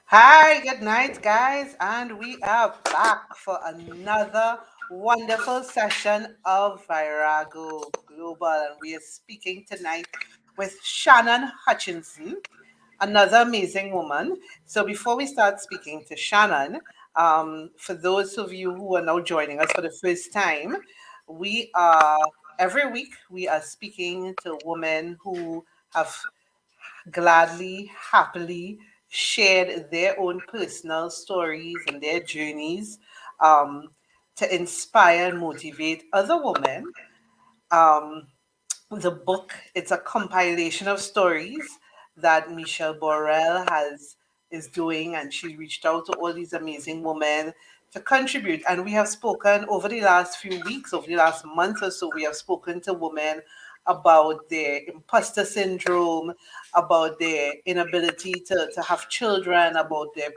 Hi, good night, guys, and we are back for another wonderful session of Virago Global. And we are speaking tonight with Shannon Hutchinson, another amazing woman. So, before we start speaking to Shannon, for those of you who are now joining us for the first time, we are every week we are speaking to women who have gladly, happily shared their own personal stories and their journeys um, to inspire and motivate other women. Um, the book, it's a compilation of stories that Michelle Borrell has is doing, and she reached out to all these amazing women to contribute. And we have spoken over the last few weeks, over the last month or so, we have spoken to women about their imposter syndrome, about their inability to have children, about their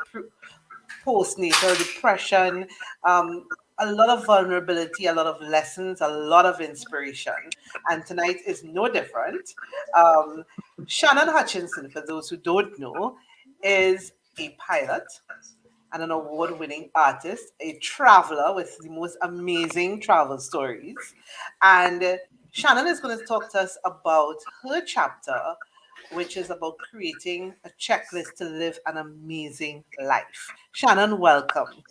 postnatal depression, a lot of vulnerability, a lot of lessons, a lot of inspiration. And tonight is no different. Um, Shannon Hutchinson, for those who don't know, is a pilot and an award winning artist, a traveler with the most amazing travel stories. And Shannon is going to talk to us about her chapter, which is about creating a checklist to live an amazing life. Shannon, welcome.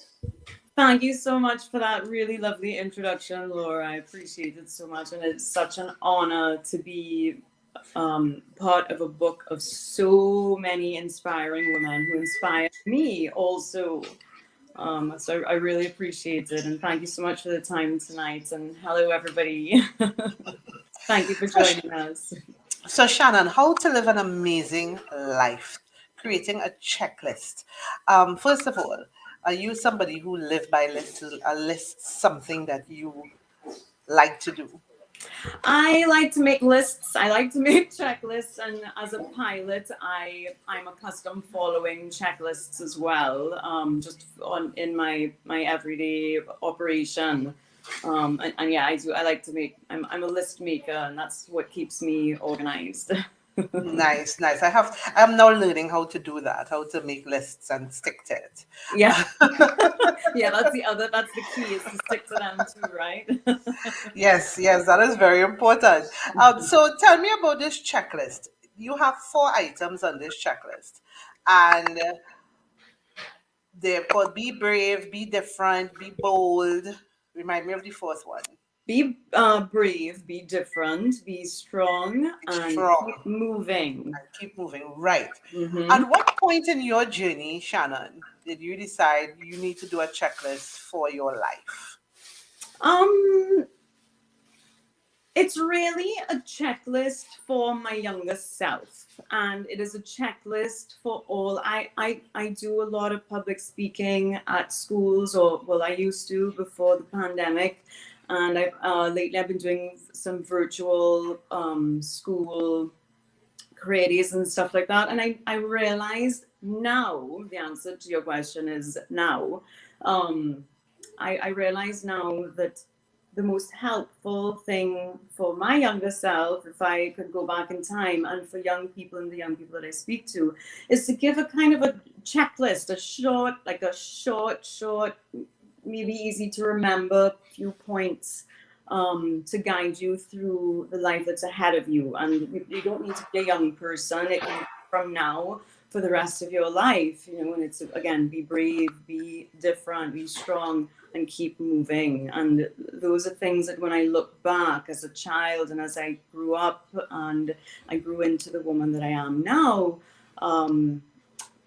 Thank you so much for that really lovely introduction, Laura. I appreciate it so much. And it's such an honor to be part of a book of so many inspiring women who inspire me also. So I really appreciate it. And thank you so much for the time tonight. And hello, everybody. Thank you for So, joining us. so, Shannon, how to live an amazing life? Creating a checklist. First of all, are you somebody who live by lists, a list something that you like to do? I like to make lists. I like to make checklists, and as a pilot, I'm accustomed following checklists as well. Just on in my everyday operation. And yeah, I do. I like to make. I'm a list maker, and that's what keeps me organized. Nice, nice. I'm now learning how to do that, how to make lists and stick to it. Yeah, yeah. That's the key is to stick to them too, right? Yes, yes, that is very important. So tell me about this checklist. You have four items on this checklist, and they're called be brave, be different, be bold. Remind me of the fourth one. Be brave, be different, be strong, Be and strong keep moving. and keep moving. Right. Mm-hmm. At what point in your journey, Shannon, did you decide you need to do a checklist for your life? Um, it's really a checklist for my younger self, and it is a checklist for all. I do a lot of public speaking at schools, or well, I used to before the pandemic, and lately I've been doing some virtual school creatives and stuff like that. And I realized now the answer to your question is now. Um, I realize now that the most helpful thing for my younger self, if I could go back in time, and for young people and the young people that I speak to, is to give a kind of a checklist, short, maybe easy to remember few points to guide you through the life that's ahead of you. And you don't need to be a young person. It can be from now for the rest of your life, you know, and it's again, be brave, be different, be strong, and keep moving. And those are things that when I look back as a child and as I grew up and I grew into the woman that I am now,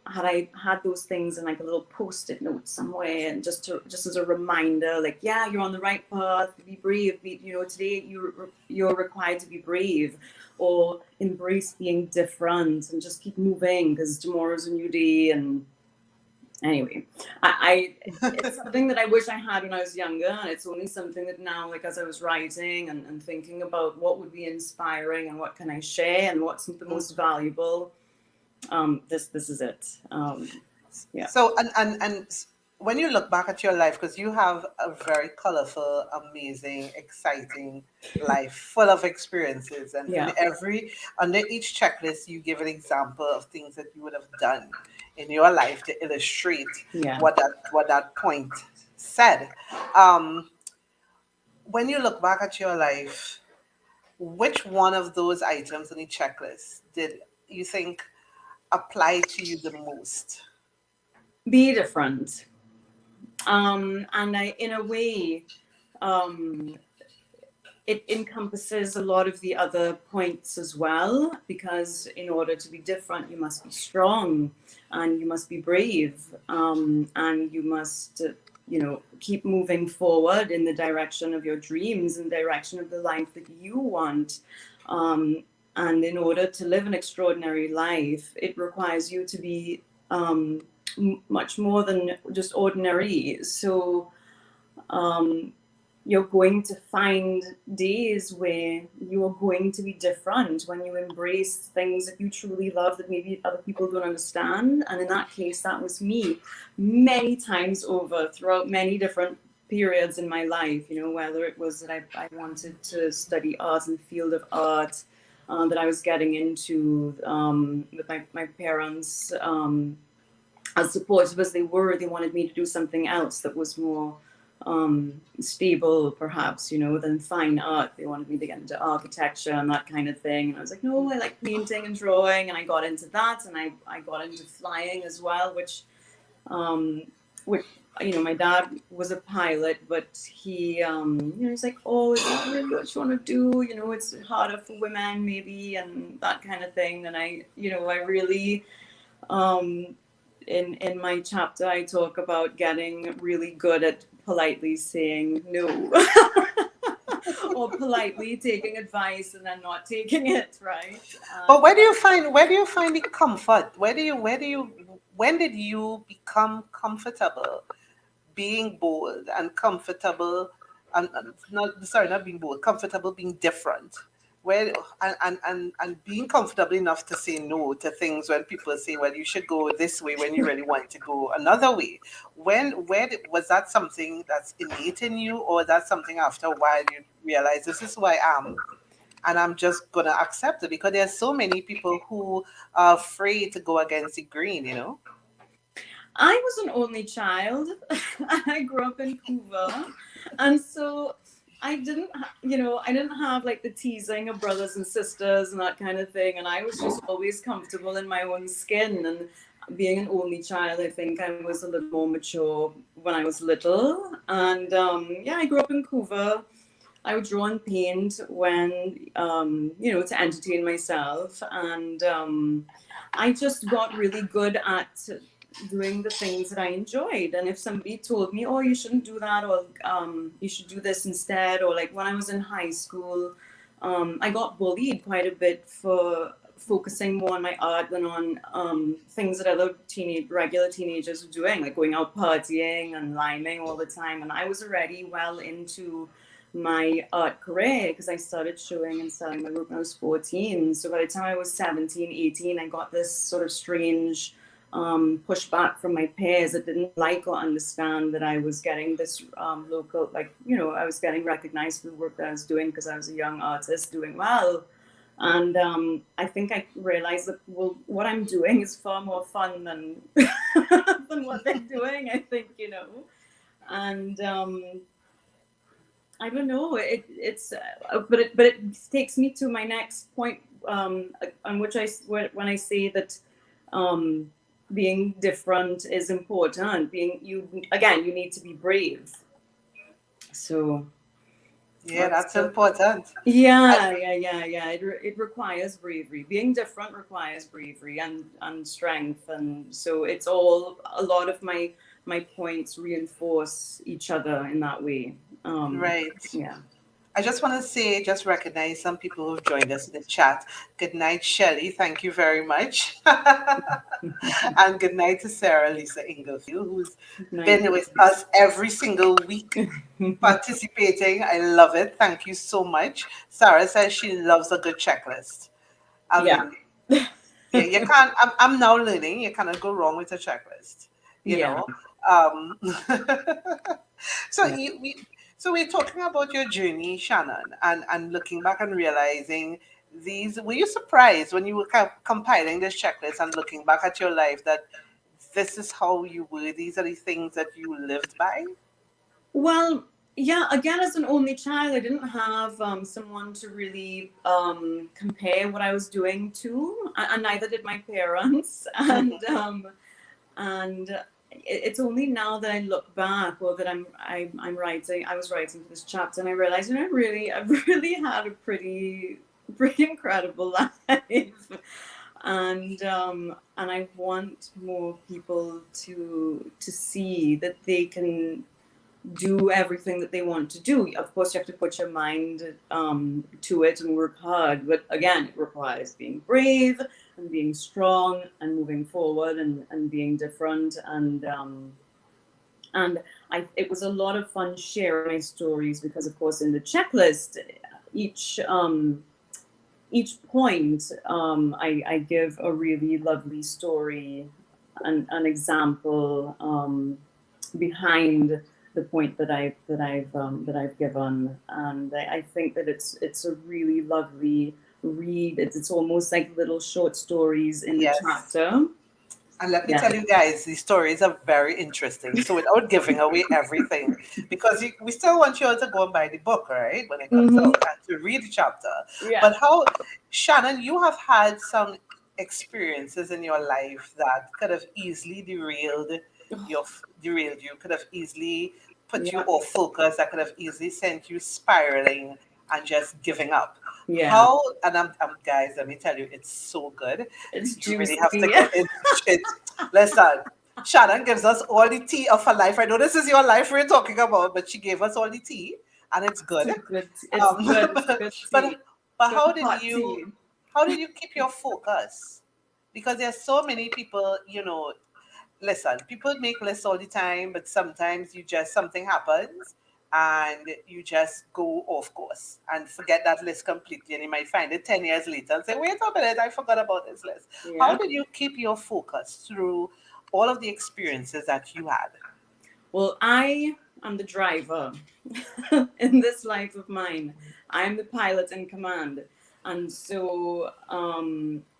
had I had those things in like a little post-it note somewhere, and just as a reminder, like, yeah, you're on the right path, be brave, today you're required to be brave, or embrace being different and just keep moving because tomorrow's a new day. And Anyway, I it's something that I wish I had when I was younger, and it's only something that now, like as I was writing and thinking about what would be inspiring and what can I share and what's the most valuable, this is it. Yeah. So, when you look back at your life, because you have a very colorful, amazing, exciting life, full of experiences, and Yeah. under each checklist, you give an example of things that you would have done in your life to illustrate Yeah. what that point said. Um, when you look back at your life, which one of those items on the checklist did you think apply to you the most? Be different. And I, in a way, um, it encompasses a lot of the other points as well, because in order to be different, you must be strong and you must be brave, and you must, keep moving forward in the direction of your dreams and direction of the life that you want. Um, and in order to live an extraordinary life, it requires you to be much more than just ordinary. So, um, you're going to find days where you're going to be different when you embrace things that you truly love that maybe other people don't understand. And in that case, that was me many times over throughout many different periods in my life, whether it was that I wanted to study art in the field of art, that I was getting into, with my parents, as supportive as they were, they wanted me to do something else that was more stable, perhaps, than fine art. They wanted me to get into architecture and that kind of thing. And I was like, no, I like painting and drawing. And I got into that. And I got into flying as well, um, which, my dad was a pilot, but he's like, oh, is that really what you want to do? It's harder for women, maybe, and that kind of thing. And I really, um, in my chapter, I talk about getting really good at politely saying no, or politely taking advice and then not taking it, right? But where do you find the comfort? When did you become comfortable being bold and comfortable, and not, sorry, not being bold, comfortable being different? Where and being comfortable enough to say no to things when people say, well, you should go this way when you really want to go another way. Was that something that's innate in you, or that's something after a while you realize this is who I am, and I'm just gonna accept it? Because there's so many people who are afraid to go against the green. I was an only child. I grew up in Cuba, and so I didn't have like the teasing of brothers and sisters and that kind of thing. And I was just always comfortable in my own skin. And being an only child, I think I was a little more mature when I was little. And yeah, I grew up in Cuba. I would draw and paint when, to entertain myself. And I just got really good at doing the things that I enjoyed. And if somebody told me, oh, you shouldn't do that, or you should do this instead, or like when I was in high school, I got bullied quite a bit for focusing more on my art than on things that other regular teenagers were doing, like going out partying and liming all the time. And I was already well into my art career because I started showing and selling my work when I was 14. So by the time I was 17, 18, I got this sort of strange pushback from my peers that didn't like or understand that I was getting this local, I was getting recognized for the work that I was doing because I was a young artist doing well. And I think I realized that, well, what I'm doing is far more fun than than what they're doing, I think, And I don't know. But it takes me to my next point, on which when I say that being different is important. You need to be brave. So Yeah, that's important. I, yeah. It requires bravery. Being different requires bravery and strength, and so it's all a lot of my points reinforce each other in that way. right. Yeah. I just want to say, just recognize some people who've joined us in the chat. Good night, Shelley. Thank you very much. And good night to Sarah Lisa Inglefield, who's Night. been with us every single week participating. I love it. Thank you so much. Sarah says she loves a good checklist. I Yeah. mean, yeah, you can't. I'm now learning. You cannot go wrong with a checklist. You Yeah. know. Um, so Yeah. so we're talking about your journey, Shannon, and looking back and realizing these. Were you surprised when you were compiling this checklist and looking back at your life that this is how you were? These are the things that you lived by. Well, yeah, again, as an only child, I didn't have someone to really compare what I was doing to, and neither did my parents. And it's only now that I look back, or that I'm writing. I was writing for this chapter, and I realized, I've really had a pretty incredible life. And I want more people to see that they can do everything that they want to do. Of course, you have to put your mind to it and work hard. But again, it requires being brave and being strong and moving forward and being different. And it was a lot of fun sharing my stories because, of course, in the checklist, each each point, I give a really lovely story, an example behind the point that I've given, and I think that it's a really lovely read. It's almost like little short stories in the Yes. chapter. And let me Yeah. tell you guys, these stories are very interesting. So without giving away everything, because we still want you all to go and buy the book, right, when it comes Mm-hmm. out, and to read the chapter. Yeah. But how, Shannon, you have had some experiences in your life that could have easily derailed you, could have easily put you Yeah. off focus, that could have easily sent you spiraling and just giving up. Yeah. How, and guys, let me tell you, it's so good. It's You really have to juicy. get into it. Listen, Shannon gives us all the tea of her life. I know this is your life we're talking about, but she gave us all the tea, and it's It's good. a good. It's Um, good. It's good tea. but Good hot tea. how did you keep your focus? Because there's so many people, listen, people make lists all the time, but sometimes you just something happens and you just go off course and forget that list completely. And you might find it 10 years later and say, wait a minute, I forgot about this list. How Yeah. did you keep your focus through all of the experiences that you had? Well, I am the driver in this life of mine. I'm the pilot in command. And so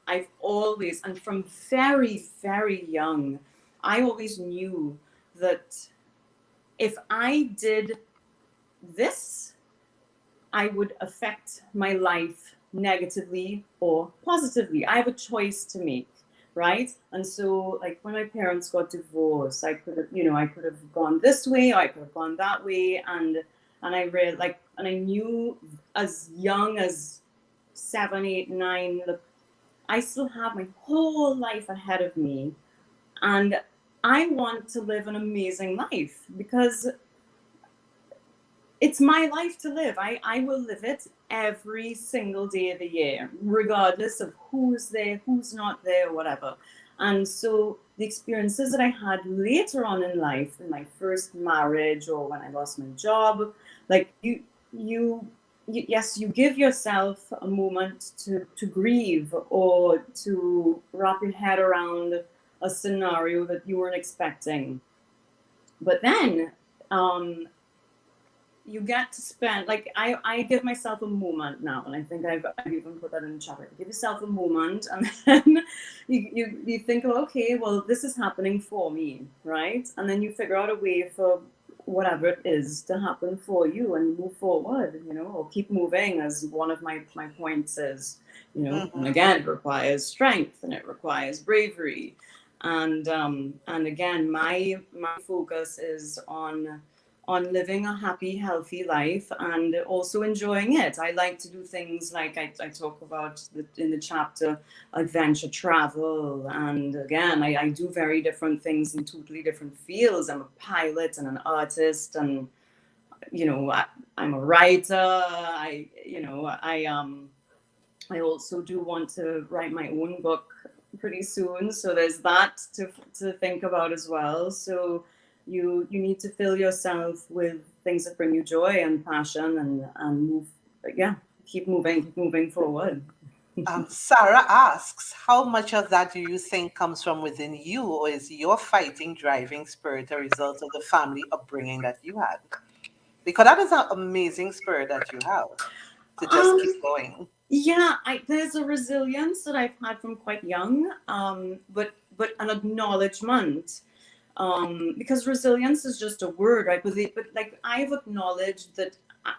I've always, and from very, very young, I always knew that if I did this, I would affect my life negatively or positively. I have a choice to make, right? And so, like when my parents got divorced, I could have gone this way, or I could have gone that way, and I read and I knew as young as 7, 8, 9, look, I still have my whole life ahead of me, and I want to live an amazing life because it's my life to live. I will live it every single day of the year, regardless of who's there, who's not there, whatever. And so the experiences that I had later on in life, in my first marriage or when I lost my job, like yes, you give yourself a moment to grieve or to wrap your head around a scenario that you weren't expecting. But then you get to spend I give myself a moment now, and I think I've even put that in the chat. Give yourself a moment, and then you think, oh, okay, well, this is happening for me, right? And then you figure out a way for whatever it is to happen for you and move forward, or keep moving, as one of my points is, and Hmm. again, it requires strength and it requires bravery, and again, my focus is on living a happy, healthy life and also enjoying it. I like to do things like I talk about in the chapter, adventure travel. And again, I do very different things in totally different fields. I'm a pilot and an artist and I'm a writer. I also do want to write my own book pretty soon. So there's that to think about as well. So you need to fill yourself with things that bring you joy and passion, and move. Yeah, keep moving forward. Sarah asks, how much of that do you think comes from within you, or is your fighting, driving spirit a result of the family upbringing that you had? Because that is an amazing spirit that you have to just Um, keep going. yeah, there's a resilience that I've had from quite young, but an acknowledgement, because resilience is just a word, right? But like I've acknowledged that I,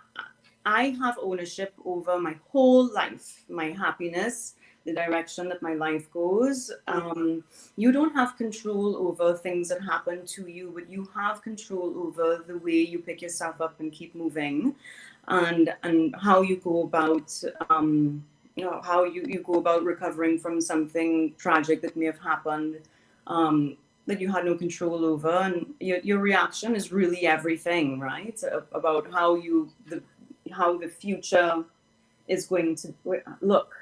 I have ownership over my whole life, my happiness, the direction that my life goes. You don't have control over things that happen to you, but you have control over the way you pick yourself up and keep moving, and how you go about, how you go about recovering from something tragic that may have happened, that you had no control over, and your reaction is really everything, right? About how the future is going to look.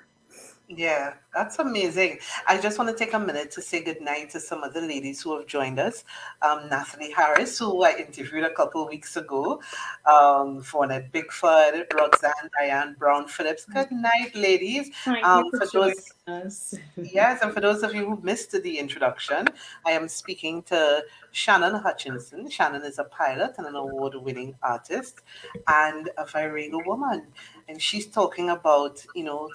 Yeah, that's amazing. I just want to take a minute to say goodnight to some of the ladies who have joined us. Natalie Harris, who I interviewed a couple of weeks ago, Fawnette Bigford, Roxanne, Diane Brown Phillips. Good night, ladies. Thank you for For joining those us. Yes, and for those of you who missed the introduction, I am speaking to Shannon Hutchinson. Shannon is a pilot and an award-winning artist and a Virego woman. And she's talking about,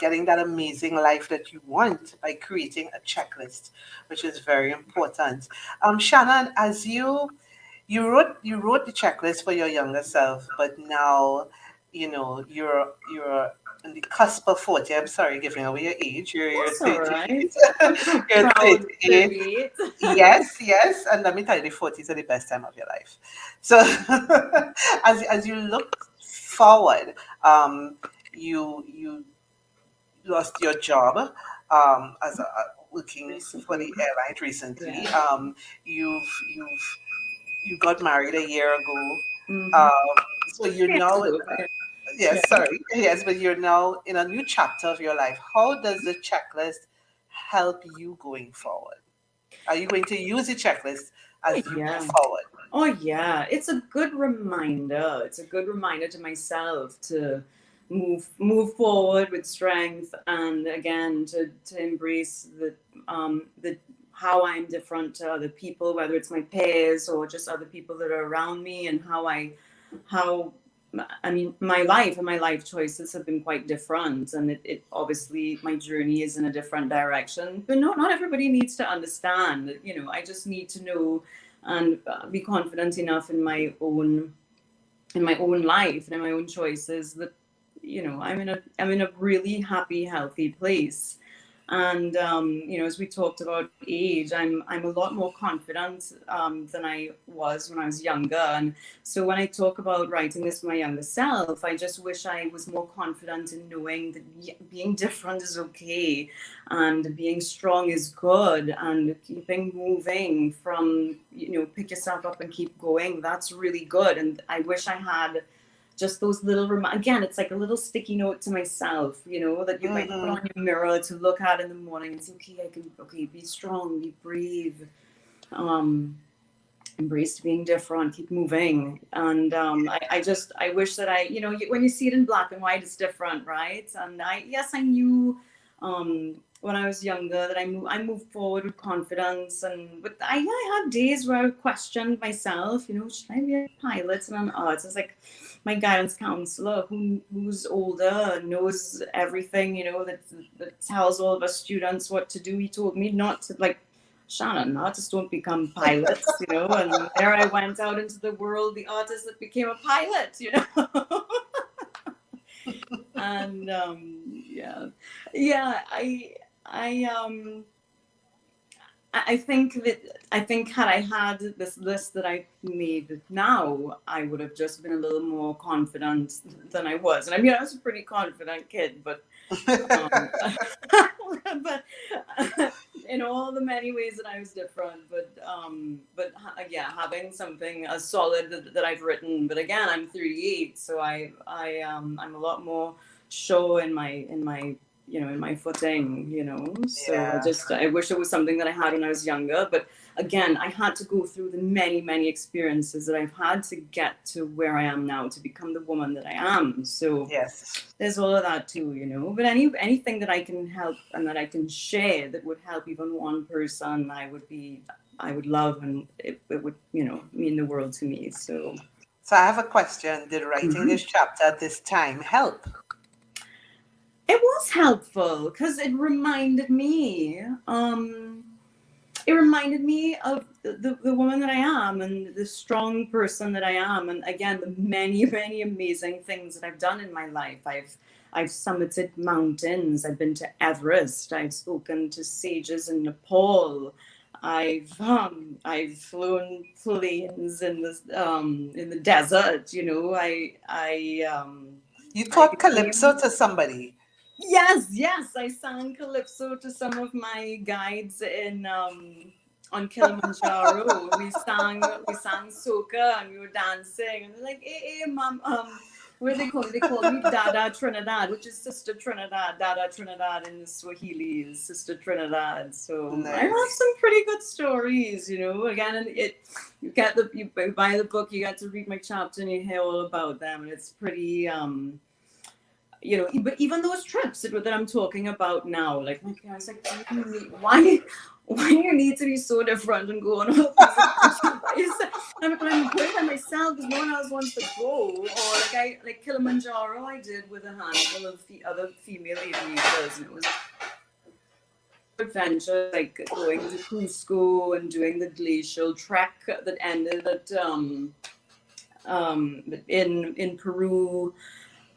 getting that amazing life that you want by creating a checklist, which is very important. Shannon, as you wrote the checklist for your younger self, but now, you're on the cusp of 40. I'm sorry, giving away your age. You're That's all right. 38. I'm You're proud 38. 38. Yes, yes. And let me tell you, the 40s are the best time of your life. So as you look forward, you lost your job as working for Recently, the airline recently. yeah. You got married a year ago. Mm-hmm. Um, so you're Yeah, now, yeah. yes, Yeah. sorry, yes, but you're now in a new chapter of your life. How does the checklist help you going forward? Are you going to use the checklist Oh, as you move yeah. forward? Oh, yeah. It's a good reminder. It's a good reminder to myself to move forward with strength, and again to embrace the how I'm different to other people, whether it's my peers or just other people that are around me, and how I mean, my life and my life choices have been quite different, and it obviously my journey is in a different direction. But not everybody needs to understand. I just need to know and be confident enough in my own life and in my own choices that I'm in a really happy, healthy place. And as we talked about age, I'm a lot more confident than I was when I was younger. And so when I talk about writing this for my younger self, I just wish I was more confident in knowing that being different is okay, and being strong is good, and keeping moving from, pick yourself up and keep going. That's really good. And I wish I had just those little again, it's like a little sticky note to myself, that you might put Hmm. on your mirror to look at in the morning and say, okay, be strong, be brave, um embrace being different, keep moving. And I wish that when you see it in black and white, it's different, right? And I knew when I was younger that I moved forward with confidence. And but I had days where I questioned myself, should I be a pilot and an artist? Like my guidance counselor, who's older, knows everything, that tells all of us students what to do. He told me not to, like, Shannon, artists don't become pilots, and there I went out into the world, the artist that became a pilot. And yeah, I think had I had this list that I made now, I would have just been a little more confident than I was. And I mean, I was a pretty confident kid, but um, but in all the many ways that I was different, yeah, having something as solid that I've written. But again, I'm 38, so I'm a lot more sure in my in my footing, So Yeah. I wish it was something that I had when I was younger. But again, I had to go through the many experiences that I've had to get to where I am now, to become the woman that I am. So Yes. there's all of that too, But anything that I can help and that I can share that would help even one person, I would love, and it would, mean the world to me. So So I have a question. Did writing Mhm. this chapter at this time help? It was helpful because it reminded me of the woman that I am and the strong person that I am. And again, the many amazing things that I've done in my life. I've summited mountains. I've been to Everest. I've spoken to sages in Nepal. I've flown planes in the desert. You I taught calypso became to somebody. Yes, I sang calypso to some of my guides in on Kilimanjaro. We sang soca and we were dancing and they're like, hey, mom, what do they call me? They called me Dada Trinidad, which is Sister Trinidad. Dada Trinidad in the Swahili is Sister Trinidad. So I have Nice. some pretty good stories, Again, and you buy the book, you get to read my chapter and you hear all about them, and it's pretty but even those trips that I'm talking about now, like my parents, like, why do you need to be so different and go on all these adventures by yourself? I'm going by myself because no one else wants to go. Or like Kilimanjaro, I did with a handful of other female aviators, and it was adventure, like going to Cusco and doing the glacial trek that ended at in Peru,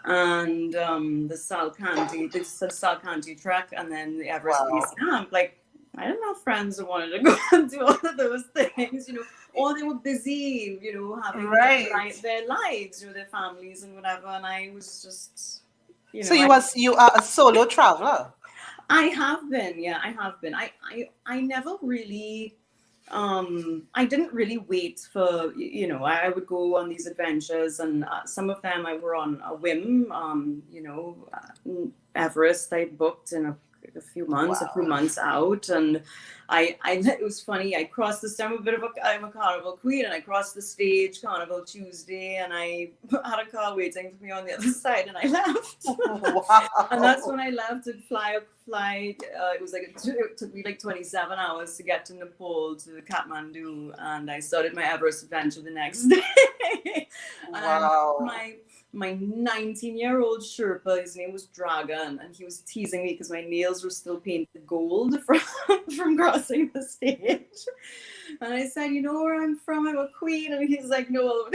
and the Salkanti trek, and then the Everest Base Wow. Camp. Like, I didn't have friends who wanted to go and do all of those things, or they were busy, having Right. their lives, their families and whatever. And I was just, So I you are a solo traveler. I have been, yeah, I have been. I never really I didn't really wait for, I would go on these adventures, and some of them I were on a whim. Everest I booked in a few Wow. months out, and it was funny. I crossed the I'm a bit of I'm a carnival queen, and I crossed the stage Carnival Tuesday, and I had a car waiting for me on the other side, and I left. And that's Wow. when I left to fly. It was it took me like 27 hours to get to Nepal, to Kathmandu, and I started my Everest adventure the next day. And I remember Wow. my 19-year-old Sherpa, his name was Dragon, and he was teasing me because my nails were still painted gold from crossing the stage. And I said, "You know where I'm from? I'm a queen." And he's like, "No."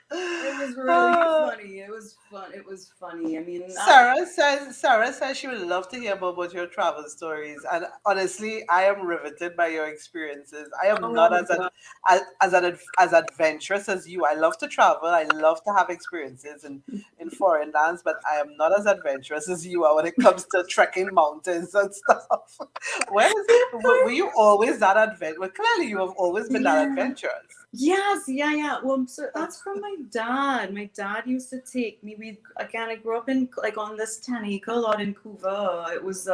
It was really funny. It was fun. It was funny. I mean, Sarah says she would love to hear more about your travel stories. And honestly, I am riveted by your experiences. I am oh not my God. as adventurous as you. I love to travel. I love to have experiences in foreign lands, but I am not as adventurous as you are when it comes to trekking mountains and stuff. Were you always that adventurous? Well, clearly you have always been that Yeah. adventurous. Yes, yeah. Well, so that's from my dad. My dad used to take me. I grew up in like on this 10-acre lot in Couva. It was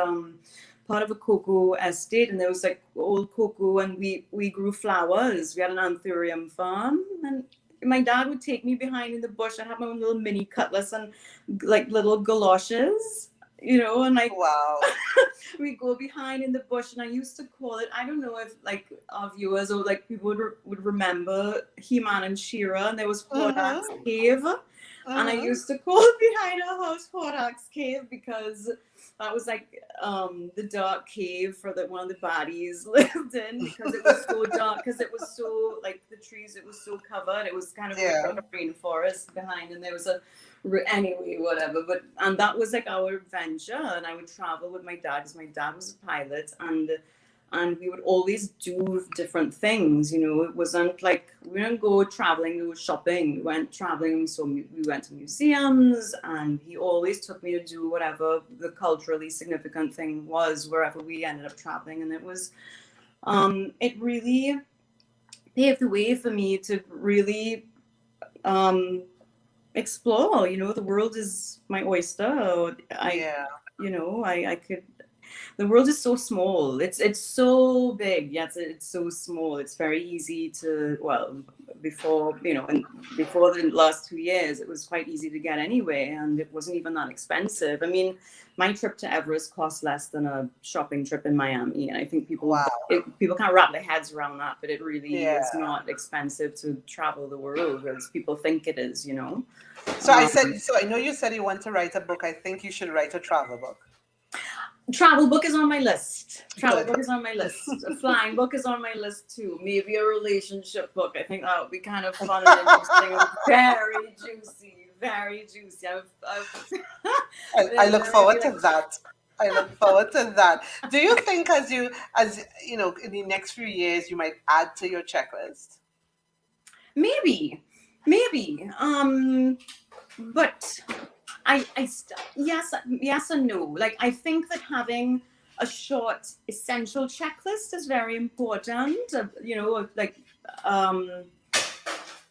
part of a cocoa estate, and there was like old cocoa, and we grew flowers. We had an anthurium farm, and my dad would take me behind in the bush. I had my own little mini cutlass and like little galoshes, and like Wow. we go behind in the bush, and I used to call it, I don't know if like our viewers or like people would remember He-Man and She-Ra, and there was Hordak's Mm-hmm. Cave, and I Mm-hmm. used to call it behind our house Hordak's Cave because that was like the dark cave for one of the bodies lived in, because it was so dark, because it was so like the trees, it was so covered, it was kind of like Yeah. a rainforest behind, and there was anyway, whatever. And that was like our adventure, and I would travel with my dad because my dad was a pilot, and and we would always do different things. You know, it wasn't like we didn't go traveling, we were shopping. We went traveling, so we went to museums, and he always took me to do whatever the culturally significant thing was wherever we ended up traveling. And it really paved the way for me to really explore. You know, the world is my oyster. Yeah. I could. The world is so small. It's so big, yet it's so small. It's very easy to, well, before, and before the last 2 years, it was quite easy to get anywhere, and it wasn't even that expensive. I mean, my trip to Everest cost less than a shopping trip in Miami, and I think Wow. people can't wrap their heads around that, but it really Yeah. is not expensive to travel the world as people think it is. So I know you said you want to write a book. I think you should write a travel book. Travel book is on my list. Travel Good. book is on my list. A flying book is on my list too. Maybe a relationship book. I think that would be kind of fun and interesting. Very juicy. Very juicy. I look forward to that. I look forward to that. Do you think as you know, in the next few years you might add to your checklist? Maybe. But yes and no. Like, I think that having a short essential checklist is very important.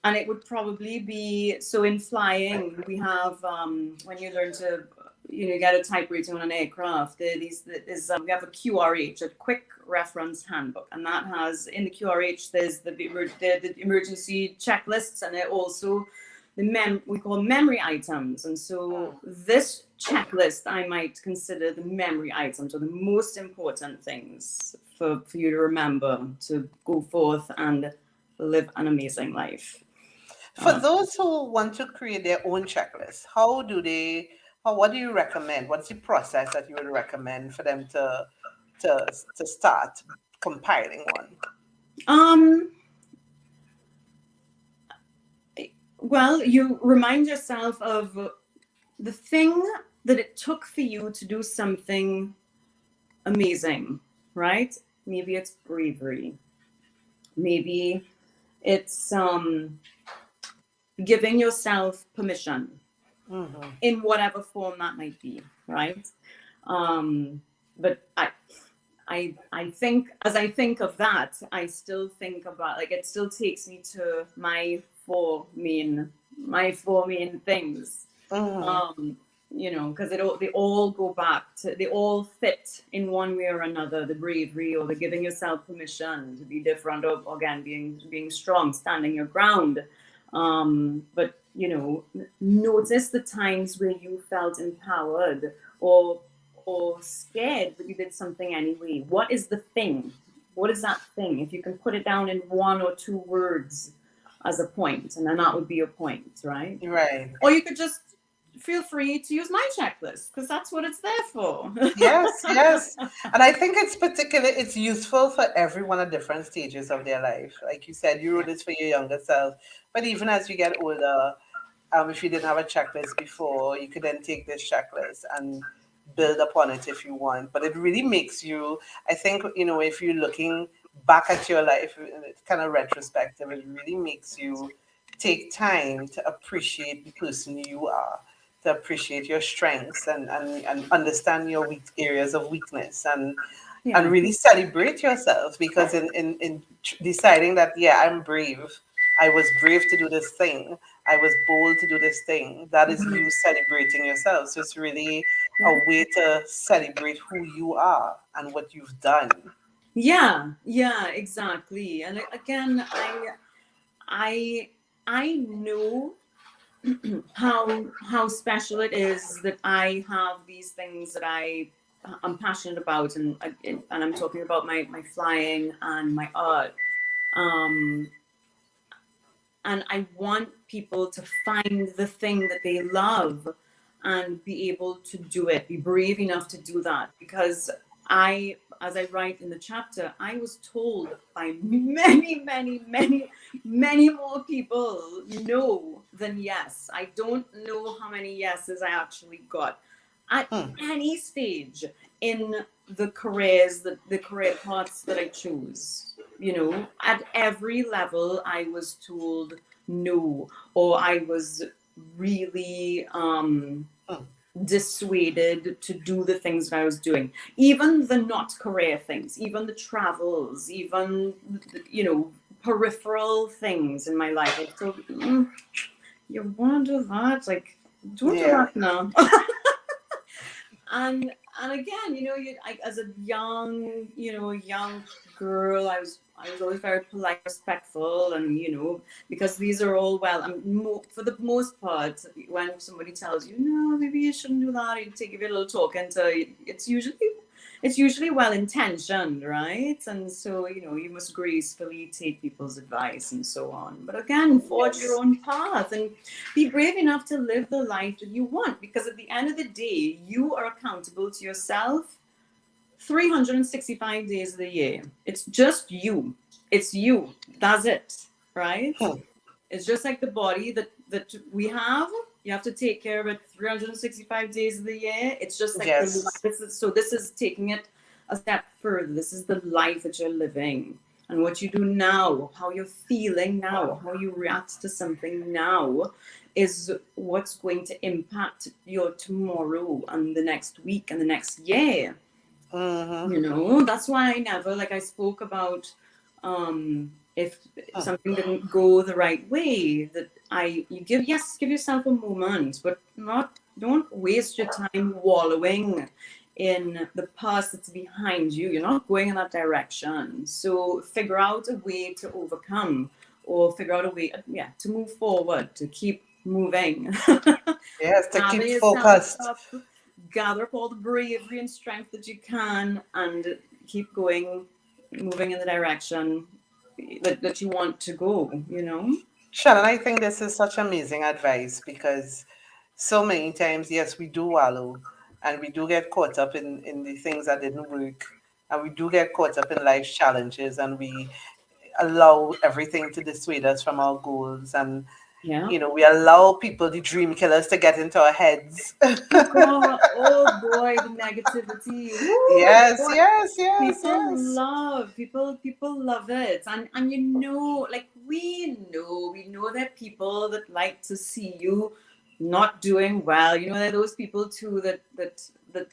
And it would probably be, so in flying we have when you learn to get a type rating on an aircraft, we have a QRH, a quick reference handbook, and that has, in the QRH, there's the emergency checklists, and it also we call memory items. And so this checklist, I might consider the memory items, or the most important things for you to remember to go forth and live an amazing life. For those who want to create their own checklist, what do you recommend? What's the process that you would recommend for them to start compiling one? Well, you remind yourself of the thing that it took for you to do something amazing, right? Maybe it's bravery. Maybe it's giving yourself permission, in whatever form that might be, right? But I think, as I think of that, I still think about, like, it still takes me to my four main things. Because they all go back to, they all fit in one way or another. The bravery, or the giving yourself permission to be different, or again being strong, standing your ground. But notice the times where you felt empowered or scared, but you did something anyway. What is the thing? What is that thing? If you can put it down in 1 or 2 words as a point, and then that would be a point, right? Right. Or you could just feel free to use my checklist, because that's what it's there for. Yes. And I think it's useful for everyone at different stages of their life. Like you said, you wrote this for your younger self, but even as you get older, if you didn't have a checklist before, you could then take this checklist and build upon it if you want. But it really makes you, I think, if you're looking back at your life, it's kind of retrospective, it really makes you take time to appreciate the person you are, to appreciate your strengths, and understand your weak areas of weakness, and really celebrate yourself. Because in deciding that, yeah, I'm brave, I was brave to do this thing, I was bold to do this thing, that is you celebrating yourself. So it's really a way to celebrate who you are and what you've done. Yeah, exactly. And again, I know how special it is that I have these things that I'm passionate about, and I'm talking about my flying and my art. And I want people to find the thing that they love and be able to do it, be brave enough to do that. Because as I write in the chapter, I was told by many more people no than yes. I don't know how many yeses I actually got. at Hmm. any stage in the careers, the career paths that I choose. You know, at every level, I was told no, or I was really Hmm. dissuaded to do the things that I was doing, even the not career things, even the travels, even peripheral things in my life. I still, you want to do that? Like, don't do Yeah. that now. And again, as a young girl, I was always very polite, respectful, and because these are all for the most part, when somebody tells you no, maybe you shouldn't do that, you give it a little talk into it's usually well intentioned, right? And so you must gracefully take people's advice and so on. But again, forge your Yes. own path and be brave enough to live the life that you want, because at the end of the day, you are accountable to yourself 365 days of the year. It's just you. It's you. That's it, right? Hmm. It's just like the body that we have. You have to take care of it 365 days of the year. It's just like the life. Yes. This is taking it a step further. This is the life that you're living. And what you do now, how you're feeling now, how you react to something now is what's going to impact your tomorrow and the next week and the next year. Mm-hmm. That's why I never, like I spoke about, if Hmm. something didn't go the right way, that you give yourself a moment, but not don't waste your time wallowing in the past that's behind you. You're not going in that direction. So figure out a way to overcome, or figure out a way, yeah, to move forward, to keep moving. Yes, to Gather keep yourself focused. up, gather up all the bravery and strength that you can, and keep going, moving in the direction that you want to go. Shannon, I think this is such amazing advice because so many times, yes, we do wallow and we do get caught up in the things that didn't work, and we do get caught up in life's challenges, and we allow everything to dissuade us from our goals, and Yeah. we allow people, the dream killers, to get into our heads. Oh boy, the negativity. Woo, Yes, boy. yes, yes, People yes. love people love it, and like we know that people that like to see you not doing well. There are those people too that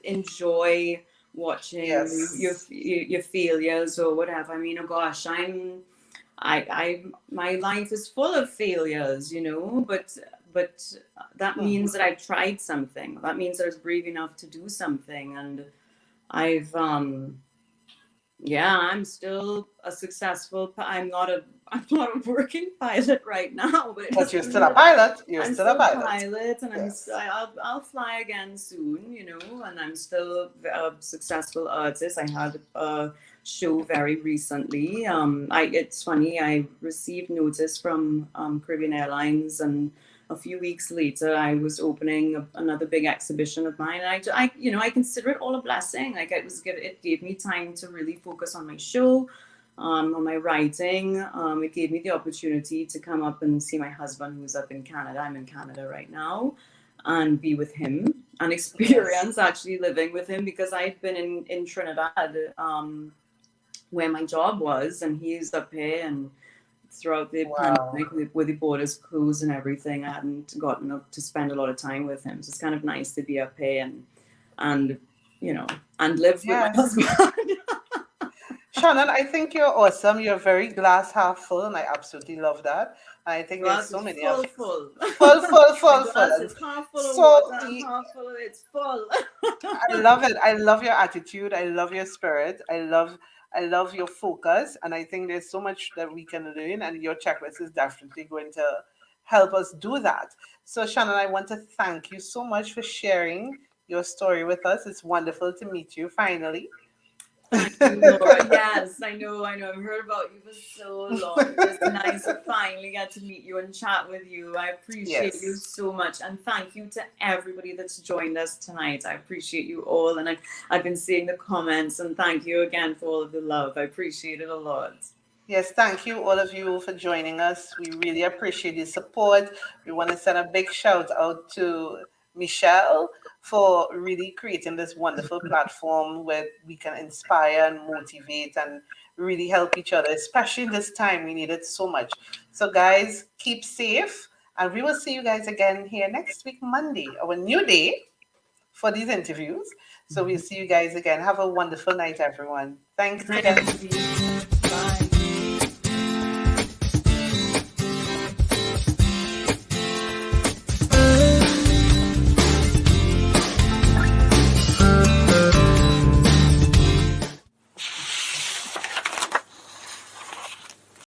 enjoy watching Yes. your failures or whatever. I mean, oh gosh, I my life is full of failures, but that Hmm. means that I tried something. That means that I was brave enough to do something, and I've yeah, I'm still a successful. I'm not a working pilot right now, but it But doesn't you're still mean a that pilot. You're I'm still a still a pilot. pilot, and Yes. I'll fly again soon, and I'm still a successful artist. I had a show very recently. It's funny. I received notice from Caribbean Airlines, and a few weeks later, I was opening another big exhibition of mine. And I consider it all a blessing. Like it gave me time to really focus on my show, on my writing. It gave me the opportunity to come up and see my husband, who's up in Canada. I'm in Canada right now, and be with him and Yes. experience actually living with him, because I'd been in Trinidad, where my job was, and he's up here. And throughout the Wow. pandemic, with the borders closed and everything, I hadn't gotten up to spend a lot of time with him. So it's kind of nice to be up here and you know and live with my Yes. husband. Shannon, I think you're awesome. You're very glass half full, and I absolutely love that. And I think there's Glass so is many of full. full, full, My full, full. glass And is half full of so water and half full of it's full. I love it. I love your attitude. I love your spirit. I love your focus. And I think there's so much that we can learn, and your checklist is definitely going to help us do that. So Shannon, I want to thank you so much for sharing your story with us. It's wonderful to meet you finally. Thank you, Laura. Yes, I know. I've heard about you for so long. It is nice to finally get to meet you and chat with you. I appreciate you Yes. so much. And thank you to everybody that's joined us tonight. I appreciate you all. And I've been seeing the comments, and thank you again for all of the love. I appreciate it a lot. Yes, thank you, all of you, for joining us. We really appreciate your support. We want to send a big shout out to Michelle for really creating this wonderful platform where we can inspire and motivate and really help each other, especially in this time. We need it so much. So, guys, keep safe. And we will see you guys again here next week, Monday, our new day for these interviews. So we'll see you guys again. Have a wonderful night, everyone. Thanks Thank again. you.